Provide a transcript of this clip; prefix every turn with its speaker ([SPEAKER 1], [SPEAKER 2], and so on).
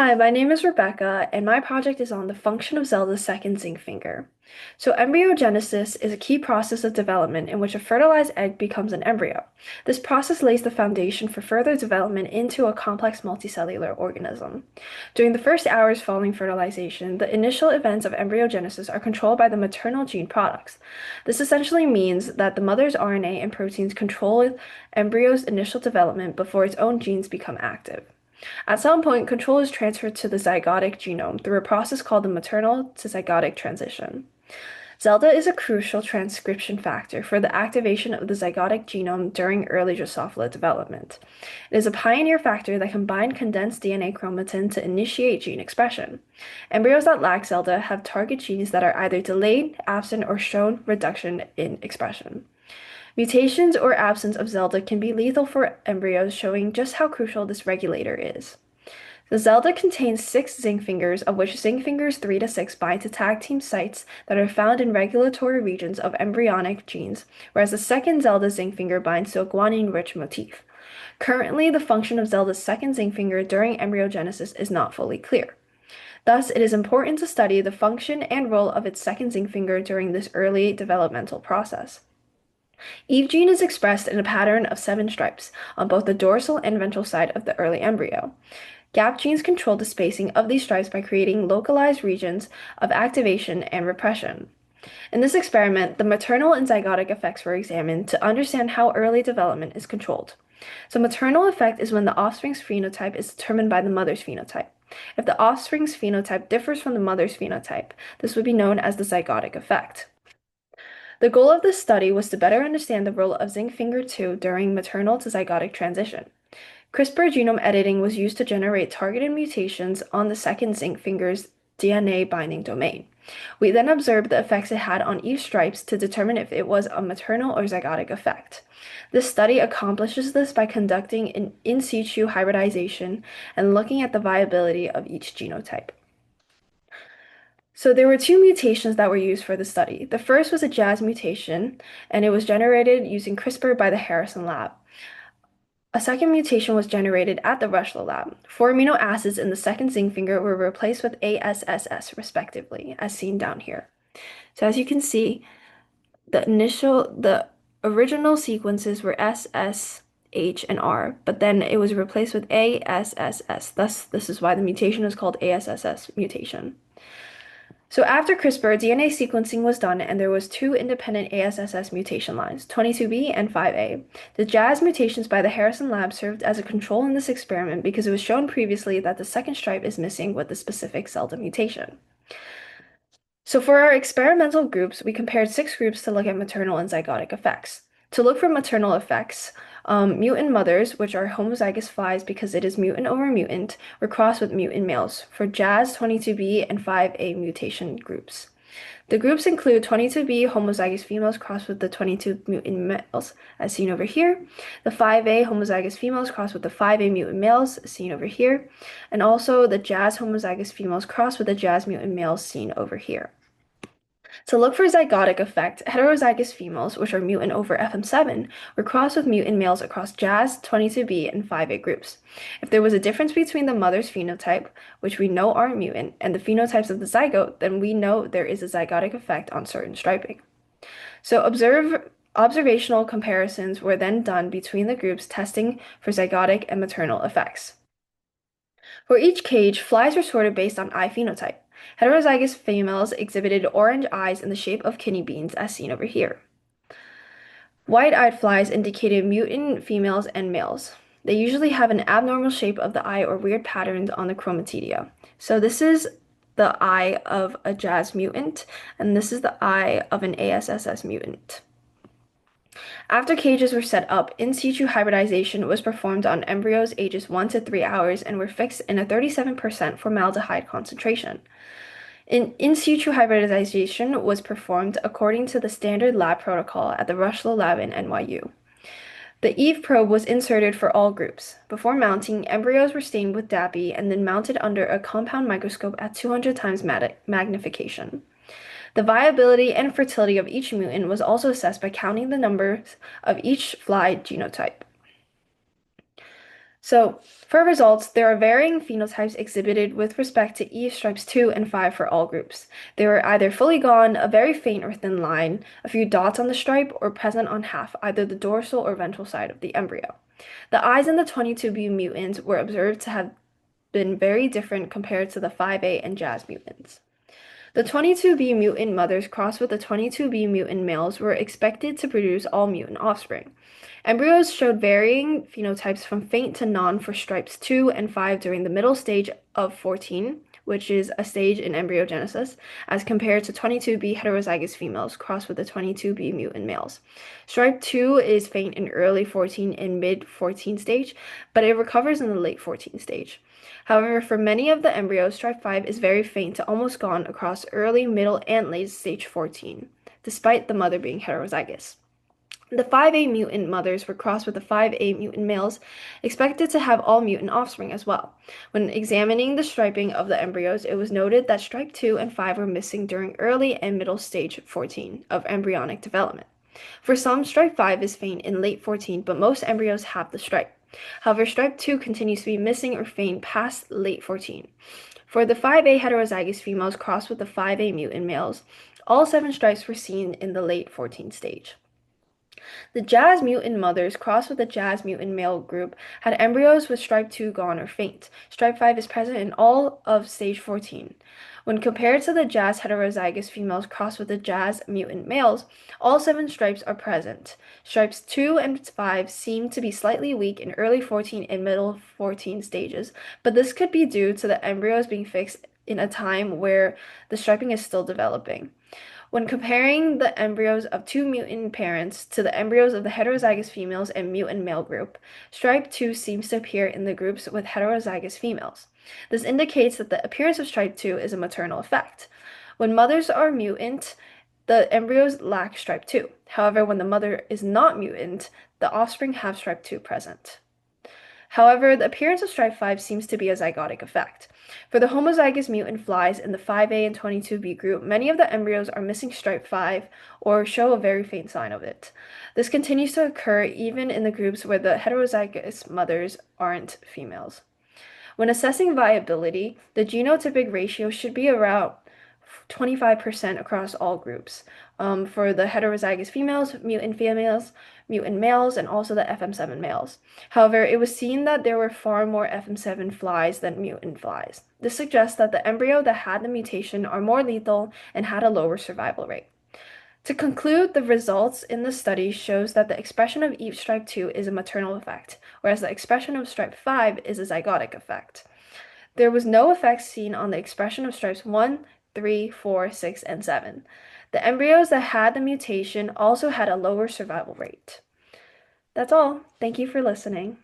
[SPEAKER 1] Hi, my name is Rebecca, and my project is on the function of Zelda's second zinc finger. So, embryogenesis is a key process of development in which a fertilized egg becomes an embryo. This process lays the foundation for further development into a complex multicellular organism. During the first hours following fertilization, the initial events of embryogenesis are controlled by the maternal gene products. This essentially means that the mother's RNA and proteins control embryo's initial development before its own genes become active. At some point, control is transferred to the zygotic genome through a process called the maternal to zygotic transition. Zelda is a crucial transcription factor for the activation of the zygotic genome during early Drosophila development. It is a pioneer factor that can bind condensed DNA chromatin to initiate gene expression. Embryos that lack Zelda have target genes that are either delayed, absent, or shown reduction in expression. Mutations or absence of Zelda can be lethal for embryos, showing just how crucial this regulator is. The Zelda contains 6 zinc fingers, of which zinc fingers 3 to 6 bind to tag team sites that are found in regulatory regions of embryonic genes, whereas the second Zelda zinc finger binds to a guanine-rich motif. Currently, the function of Zelda's second zinc finger during embryogenesis is not fully clear. Thus, it is important to study the function and role of its second zinc finger during this early developmental process. Eve gene is expressed in a pattern of 7 stripes on both the dorsal and ventral side of the early embryo. Gap genes control the spacing of these stripes by creating localized regions of activation and repression. In this experiment, the maternal and zygotic effects were examined to understand how early development is controlled. So maternal effect is when the offspring's phenotype is determined by the mother's phenotype. If the offspring's phenotype differs from the mother's phenotype, this would be known as the zygotic effect. The goal of this study was to better understand the role of zinc finger 2 during maternal to zygotic transition. CRISPR genome editing was used to generate targeted mutations on the second zinc finger's DNA binding domain. We then observed the effects it had on each stripes to determine if it was a maternal or zygotic effect. This study accomplishes this by conducting an in situ hybridization and looking at the viability of each genotype. So there were 2 mutations that were used for the study. The first was a Jazz mutation, and it was generated using CRISPR by the Harrison lab. A second mutation was generated at the Rushla lab. 4 amino acids in the second zinc finger were replaced with ASSS, respectively, as seen down here. So as you can see, the original sequences were S, S, H, and R, but then it was replaced with ASSS. Thus, this is why the mutation is called ASSS mutation. So after CRISPR, DNA sequencing was done and there was 2 independent ASSS mutation lines, 22B and 5A. The Jazz mutations by the Harrison lab served as a control in this experiment because it was shown previously that the second stripe is missing with the specific Zelda mutation. So for our experimental groups, we compared 6 groups to look at maternal and zygotic effects. To look for maternal effects, mutant mothers, which are homozygous flies because it is mutant over mutant, were crossed with mutant males for Jazz, 22B, and 5A mutation groups. The groups include 22B homozygous females crossed with the 22 mutant males, as seen over here, the 5A homozygous females crossed with the 5A mutant males, as seen over here, and also the Jazz homozygous females crossed with the Jazz mutant males, seen over here. To look for zygotic effect, heterozygous females, which are mutant over FM7, were crossed with mutant males across Jazz, 22B, and 5A groups. If there was a difference between the mother's phenotype, which we know aren't mutant, and the phenotypes of the zygote, then we know there is a zygotic effect on certain striping. So observational comparisons were then done between the groups testing for zygotic and maternal effects. For each cage, flies were sorted based on eye phenotype. Heterozygous females exhibited orange eyes in the shape of kidney beans, as seen over here. White-eyed flies indicated mutant females and males. They usually have an abnormal shape of the eye or weird patterns on the chromatidia. So this is the eye of a Jazz mutant, and this is the eye of an ASSS mutant. After cages were set up, in situ hybridization was performed on embryos ages 1 to 3 hours and were fixed in a 37% formaldehyde concentration. In situ hybridization was performed according to the standard lab protocol at the Rushla lab in NYU. The Eve probe was inserted for all groups. Before mounting, embryos were stained with DAPI and then mounted under a compound microscope at 200 times magnification. The viability and fertility of each mutant was also assessed by counting the numbers of each fly genotype. So, for results, there are varying phenotypes exhibited with respect to E stripes 2 and 5 for all groups. They were either fully gone, a very faint or thin line, a few dots on the stripe, or present on half, either the dorsal or ventral side of the embryo. The eyes in the 22B mutants were observed to have been very different compared to the 5A and Jazz mutants. The 22B mutant mothers crossed with the 22B mutant males were expected to produce all mutant offspring. Embryos showed varying phenotypes from faint to non for stripes 2 and 5 during the middle stage of 14, which is a stage in embryogenesis, as compared to 22B heterozygous females crossed with the 22B mutant males. Stripe 2 is faint in early 14 and mid 14 stage, but it recovers in the late 14 stage. However, for many of the embryos, stripe 5 is very faint to almost gone across early, middle, and late stage 14, despite the mother being heterozygous. The 5A mutant mothers were crossed with the 5A mutant males, expected to have all mutant offspring as well. When examining the striping of the embryos, it was noted that stripe 2 and 5 were missing during early and middle stage 14 of embryonic development. For some, stripe 5 is faint in late 14, but most embryos have the stripe. However, stripe 2 continues to be missing or faint past late 14. For the 5A heterozygous females crossed with the 5A mutant males, all 7 stripes were seen in the late 14 stage. The Jazz mutant mothers crossed with the Jazz mutant male group had embryos with stripe 2 gone or faint. Stripe 5 is present in all of stage 14. When compared to the Jazz heterozygous females crossed with the Jazz mutant males, all 7 stripes are present. Stripes 2 and 5 seem to be slightly weak in early 14 and middle 14 stages, but this could be due to the embryos being fixed in a time where the striping is still developing. When comparing the embryos of 2 mutant parents to the embryos of the heterozygous females and mutant male group, stripe 2 seems to appear in the groups with heterozygous females. This indicates that the appearance of stripe 2 is a maternal effect. When mothers are mutant, the embryos lack stripe 2. However, when the mother is not mutant, the offspring have stripe 2 present. However, the appearance of stripe 5 seems to be a zygotic effect. For the homozygous mutant flies in the 5A and 22B group, many of the embryos are missing stripe 5 or show a very faint sign of it. This continues to occur even in the groups where the heterozygous mothers aren't females. When assessing viability, the genotypic ratio should be around 25% across all groups. For the heterozygous females, mutant males, and also the FM7 males. However, it was seen that there were far more FM7 flies than mutant flies. This suggests that the embryo that had the mutation are more lethal and had a lower survival rate. To conclude, the results in the study shows that the expression of EAP stripe 2 is a maternal effect, whereas the expression of stripe 5 is a zygotic effect. There was no effect seen on the expression of stripes 1, 3, 4, 6, and 7. The embryos that had the mutation also had a lower survival rate. That's all. Thank you for listening.